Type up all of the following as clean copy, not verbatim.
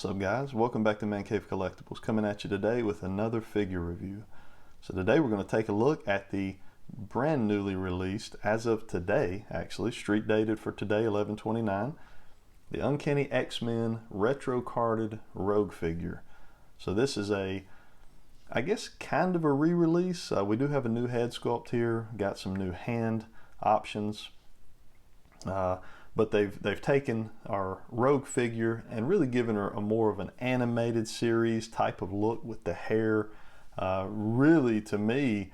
What's up guys, welcome back to Man Cave Collectibles, coming at you today with another figure review. So today we're going to take a look at the brand newly released, as of today actually, street dated for today 11/29, the Uncanny X-Men retro carded Rogue figure. So this is I guess kind of a re-release. We do have a new head sculpt here, got some new hand options. But they've taken our Rogue figure and really given her a more of an animated series type of look with the hair. Really, to me,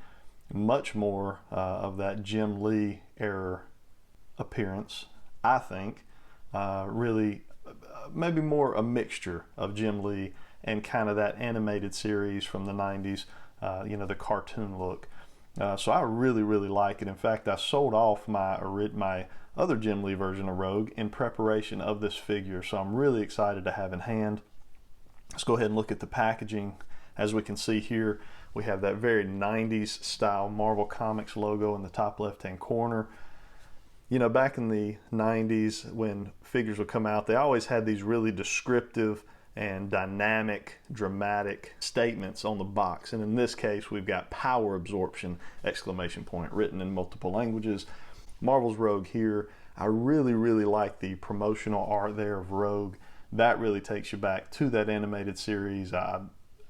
much more of that Jim Lee era appearance, I think. Really, maybe more a mixture of Jim Lee and kind of that animated series from the 90s, the cartoon look. So I really like it. In fact, I sold off my other Jim Lee version of Rogue in preparation of this figure, so I'm really excited to have in hand. Let's go ahead and look at the packaging. As we can see here, we have that very 90s style Marvel Comics logo in the top left hand corner. You know, back in the 90s when figures would come out, they always had these really descriptive and dynamic, dramatic statements on the box. And in this case, we've got power absorption, ! Written in multiple languages. Marvel's Rogue here. I really like the promotional art there of Rogue. That really takes you back to that animated series. I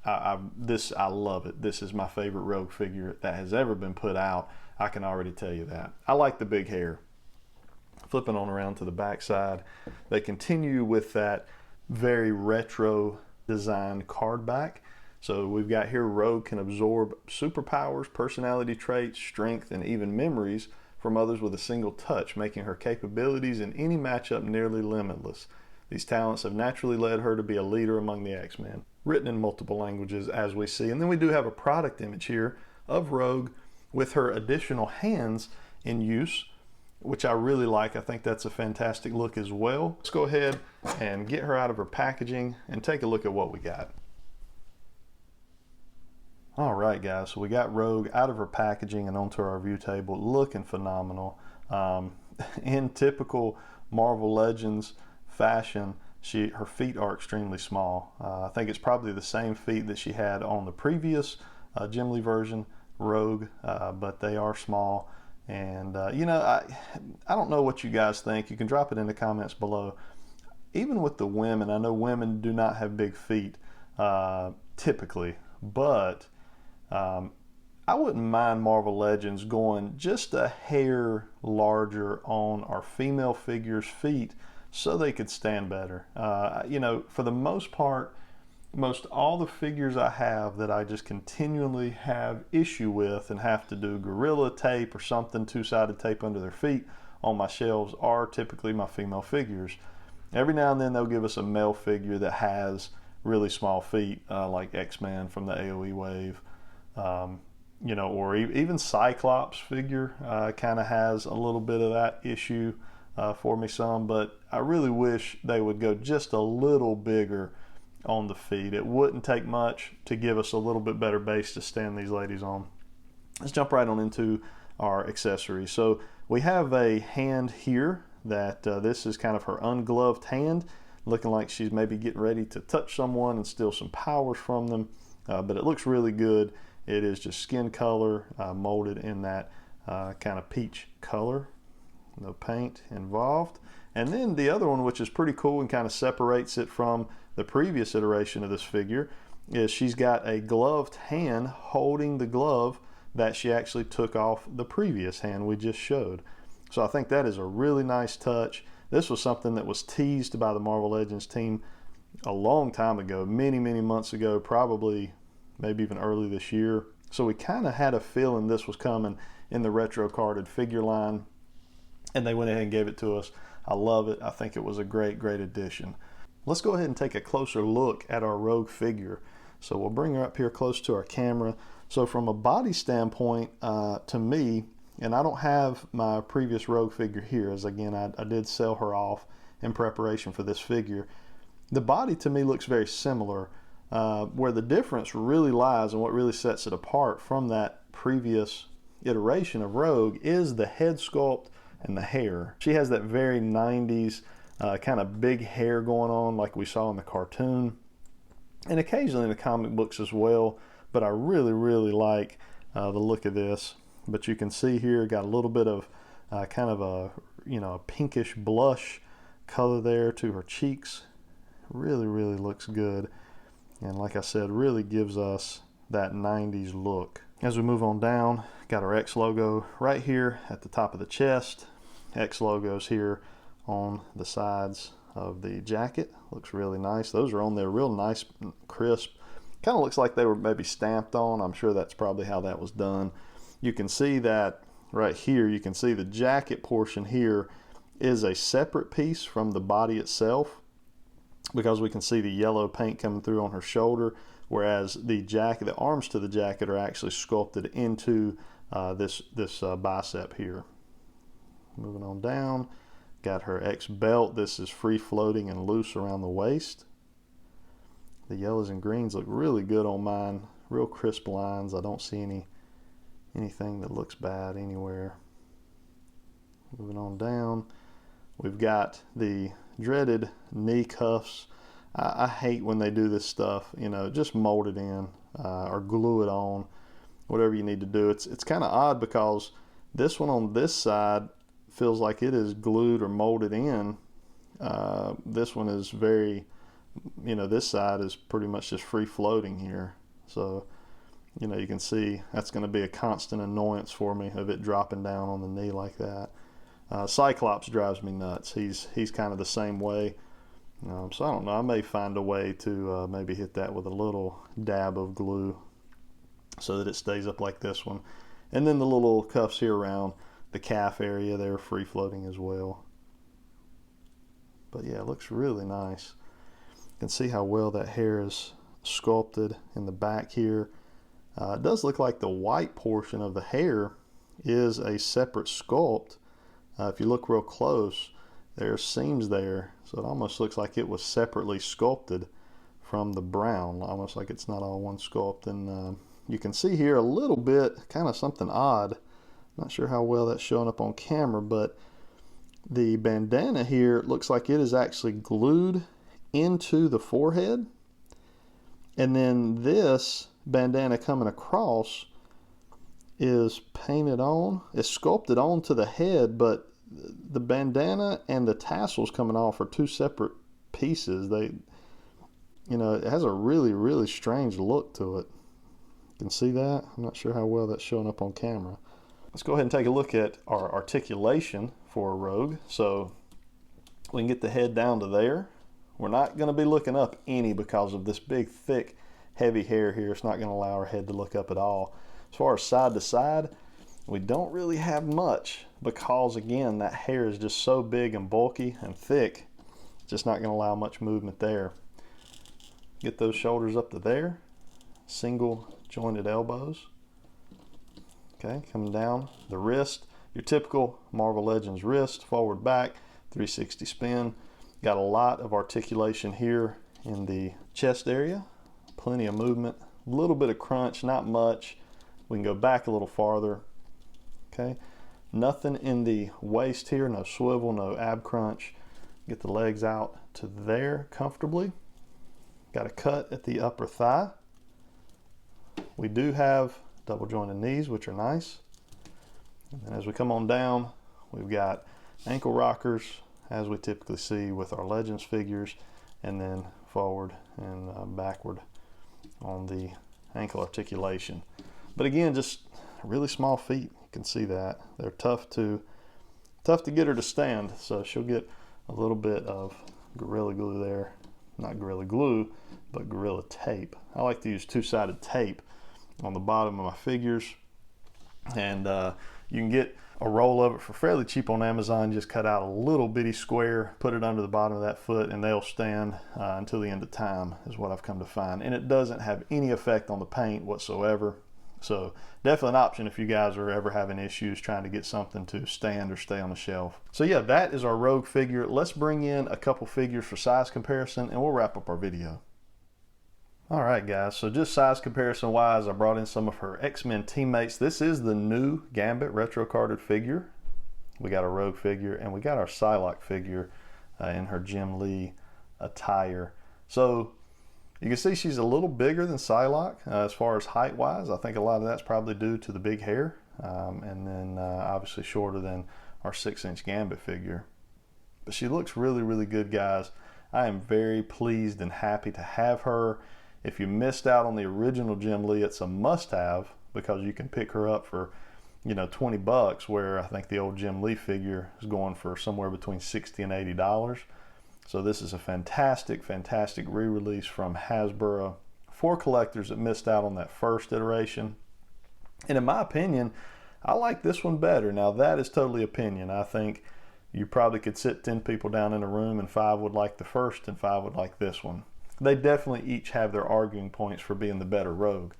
love it. This is my favorite Rogue figure that has ever been put out. I can already tell you that. I like the big hair. Flipping on around to the back side, they continue with that very retro designed card back. So we've got here Rogue can absorb superpowers, personality traits, strength, and even memories from others with a single touch, making her capabilities in any matchup nearly limitless. These talents have naturally led her to be a leader among the X-Men. Written in multiple languages, as we see. And then we do have a product image here of Rogue with her additional hands in use, which I really like. I think that's a fantastic look as well. Let's go ahead and get her out of her packaging and take a look at what we got. All right, guys, so we got Rogue out of her packaging and onto our review table, looking phenomenal. In typical Marvel Legends fashion, her feet are extremely small. I think it's probably the same feet that she had on the previous Jim Lee version, Rogue, but they are small. And I don't know what you guys think. You can drop it in the comments below. Even with the women, I know women do not have big feet typically, but I wouldn't mind Marvel Legends going just a hair larger on our female figures' feet so they could stand better. For the most part, most all the figures I have that I just continually have issue with and have to do Gorilla Tape or something, two-sided tape under their feet on my shelves are typically my female figures. Every now and then they'll give us a male figure that has really small feet, like X-Men from the AOE wave. Or even Cyclops figure kind of has a little bit of that issue for me some, but I really wish they would go just a little bigger on the feet. It wouldn't take much to give us a little bit better base to stand these ladies on. Let's jump right on into our accessories. So we have a hand here that this is kind of her ungloved hand, looking like she's maybe getting ready to touch someone and steal some powers from them, but it looks really good. It is just skin color, molded in that kind of peach color. No paint involved. And then the other one, which is pretty cool and kind of separates it from the previous iteration of this figure, is she's got a gloved hand holding the glove that she actually took off the previous hand we just showed. So I think that is a really nice touch. This was something that was teased by the Marvel Legends team a long time ago, many months ago, probably maybe even early this year. So we kind of had a feeling this was coming in the retro carded figure line, and they went ahead and gave it to us. I love it. I think it was a great addition. Let's go ahead and take a closer look at our Rogue figure. So we'll bring her up here close to our camera. So from a body standpoint, to me, and I don't have my previous Rogue figure here, as again, I did sell her off in preparation for this figure. The body to me looks very similar. Where the difference really lies and what really sets it apart from that previous iteration of Rogue is the head sculpt and the hair. She has that very 90s kind of big hair going on like we saw in the cartoon, and occasionally in the comic books as well. But I really, really like the look of this. But you can see here, got a little bit of kind of a, a pinkish blush color there to her cheeks. Really, really looks good. And like I said, really gives us that 90s look. As we move on down, got our X logo right here at the top of the chest. X logos here on the sides of the jacket. Looks really nice. Those are on there real nice, crisp. Kind of looks like they were maybe stamped on. I'm sure that's probably how that was done. You can see that right here. You can see the jacket portion here is a separate piece from the body itself, because we can see the yellow paint coming through on her shoulder, whereas the jacket, the arms to the jacket are actually sculpted into this bicep here. Moving on down, got her X belt. This is free floating and loose around the waist. The yellows and greens look really good on mine. Real crisp lines. I don't see anything that looks bad anywhere. Moving on down, we've got the dreaded knee cuffs. I hate when they do this stuff, just mold it in or glue it on, whatever you need to do. It's kind of odd because this one on this side feels like it is glued or molded in. This one is very, this side is pretty much just free floating here. So, you can see that's going to be a constant annoyance for me of it dropping down on the knee like that. Cyclops drives me nuts. He's kind of the same way. So I don't know. I may find a way to maybe hit that with a little dab of glue so that it stays up like this one. And then the little cuffs here around the calf area, they're free floating as well. But yeah, it looks really nice. You can see how well that hair is sculpted in the back here. It does look like the white portion of the hair is a separate sculpt. If you look real close, there's seams there, so it almost looks like it was separately sculpted from the brown, almost like it's not all one sculpt. And you can see here a little bit, kind of something odd. Not sure how well that's showing up on camera, but the bandana here looks like it is actually glued into the forehead. And then this bandana coming across is painted on, it's sculpted onto the head, but the bandana and the tassels coming off are two separate pieces. It has a really, really strange look to it. You can see that. I'm not sure how well that's showing up on camera. Let's go ahead and take a look at our articulation for a Rogue. So we can get the head down to there. We're not going to be looking up any because of this big, thick, heavy hair here. It's not going to allow our head to look up at all. As far as side to side, we don't really have much because, again, that hair is just so big and bulky and thick. Just not going to allow much movement there. Get those shoulders up to there. Single jointed elbows. Okay, coming down the wrist. Your typical Marvel Legends wrist, forward, back, 360 spin. Got a lot of articulation here in the chest area. Plenty of movement. A little bit of crunch, not much. We can go back a little farther. Okay, nothing in the waist here, no swivel, no ab crunch. Get the legs out to there comfortably. Got a cut at the upper thigh. We do have double jointed knees, which are nice. And then as we come on down, we've got ankle rockers, as we typically see with our Legends figures, and then forward and backward on the ankle articulation. But again, just really small feet. You can see that. They're tough to get her to stand, so she'll get a little bit of Gorilla Glue there. Not Gorilla Glue, but Gorilla Tape. I like to use two-sided tape on the bottom of my figures, and you can get a roll of it for fairly cheap on Amazon. Just cut out a little bitty square, put it under the bottom of that foot, and they'll stand until the end of time, is what I've come to find. And it doesn't have any effect on the paint whatsoever. So definitely an option if you guys are ever having issues trying to get something to stand or stay on the shelf. So yeah, that is our Rogue figure. Let's bring in a couple figures for size comparison and we'll wrap up our video. All right, guys, so just size comparison wise, I brought in some of her X-Men teammates. This is the new Gambit retro carded figure. We got a Rogue figure and we got our Psylocke figure in her Jim Lee attire. So you can see she's a little bigger than Psylocke as far as height wise. I think a lot of that's probably due to the big hair, and then obviously shorter than our 6-inch Gambit figure. But she looks really, really good, guys. I am very pleased and happy to have her. If you missed out on the original Jim Lee, it's a must-have because you can pick her up for, you know, $20, where I think the old Jim Lee figure is going for somewhere between $60 and $80. So this is a fantastic, fantastic re-release from Hasbro for collectors that missed out on that first iteration. And in my opinion, I like this one better. Now that is totally opinion. I think you probably could sit 10 people down in a room and 5 would like the first and 5 would like this one. They definitely each have their arguing points for being the better Rogue.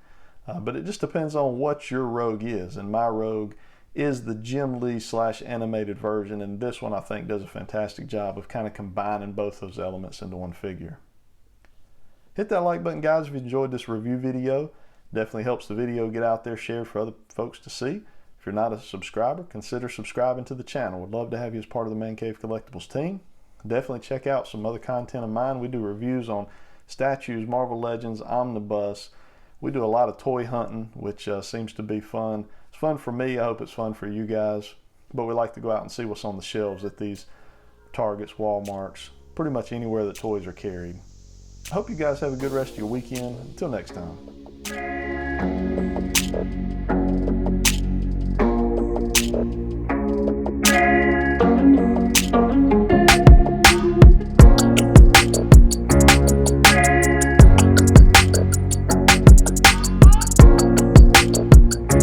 But it just depends on what your Rogue is. And my Rogue is the Jim Lee / animated version. And this one I think does a fantastic job of kind of combining both those elements into one figure. Hit that like button, guys, if you enjoyed this review video. Definitely helps the video get out there, shared for other folks to see. If you're not a subscriber, consider subscribing to the channel. Would love to have you as part of the Man Cave Collectibles team. Definitely check out some other content of mine. We do reviews on statues, Marvel Legends, Omnibus. We do a lot of toy hunting, which seems to be fun. It's fun for me. I hope it's fun for you guys. But we like to go out and see what's on the shelves at these Targets, Walmarts, pretty much anywhere that toys are carried. I hope you guys have a good rest of your weekend. Until next time.